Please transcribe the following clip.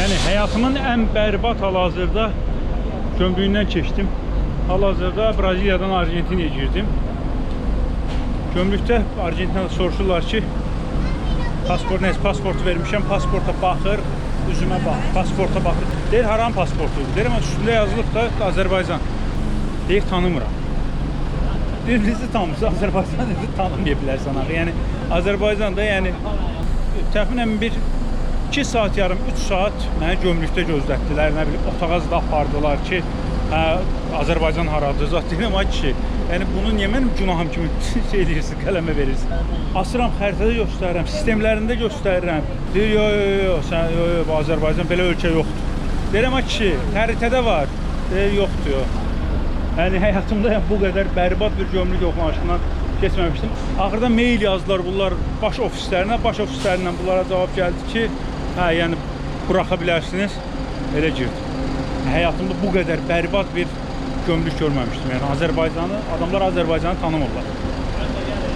Yani hayatımın en berbat hal-hazırda gömrüğünden keçdim. Hal-hazırda Braziliyadan Argentinaya girdim. Gömrükdə Argentinada soruşurlar ki, pasportu vermişəm, pasporta baxır, üzümə bax, pasporta baxır. Deyir, haram pasportudur. Deyir, ama üstündə yazılıb da Azərbaycan. Deyir, tanımıram. Deyir, bizi tanımırsa Azərbaycan dedi, tanımaya bilərsən axı. Yəni, Azərbaycanda, yəni, təxminən 2 saat yarım, 3 saat məni gömrükdə gözlətdilər, nə bilim, otağaz da apardılar ki, Azərbaycan haradır, zat deyirəm, ay kişi, yəni bunu niyə mənim günahım kimi şey deyirsin, qələmə verirsin? Asıram, xəritədə göstərirəm, sistemlərində göstərirəm. Deyir, yox, Azərbaycan belə ölkə yoxdur. Deyirəm, ay kişi, xəritədə var. Deyir, yoxdur. Yəni, həyatımda bu qədər bərbad bir gömrük yoxlanışından keçməmişdim. Axırda mail yazdılar bunlar baş ofislərinə, baş ofislərindən bunlara cavab gəldi ki, yəni buraxa bilərsiniz, elə girdi. Həyatımda bu qədər bərbad bir gömrük görməmişdim. Yəni Azərbaycanı, adamlar Azərbaycanı tanımırlar.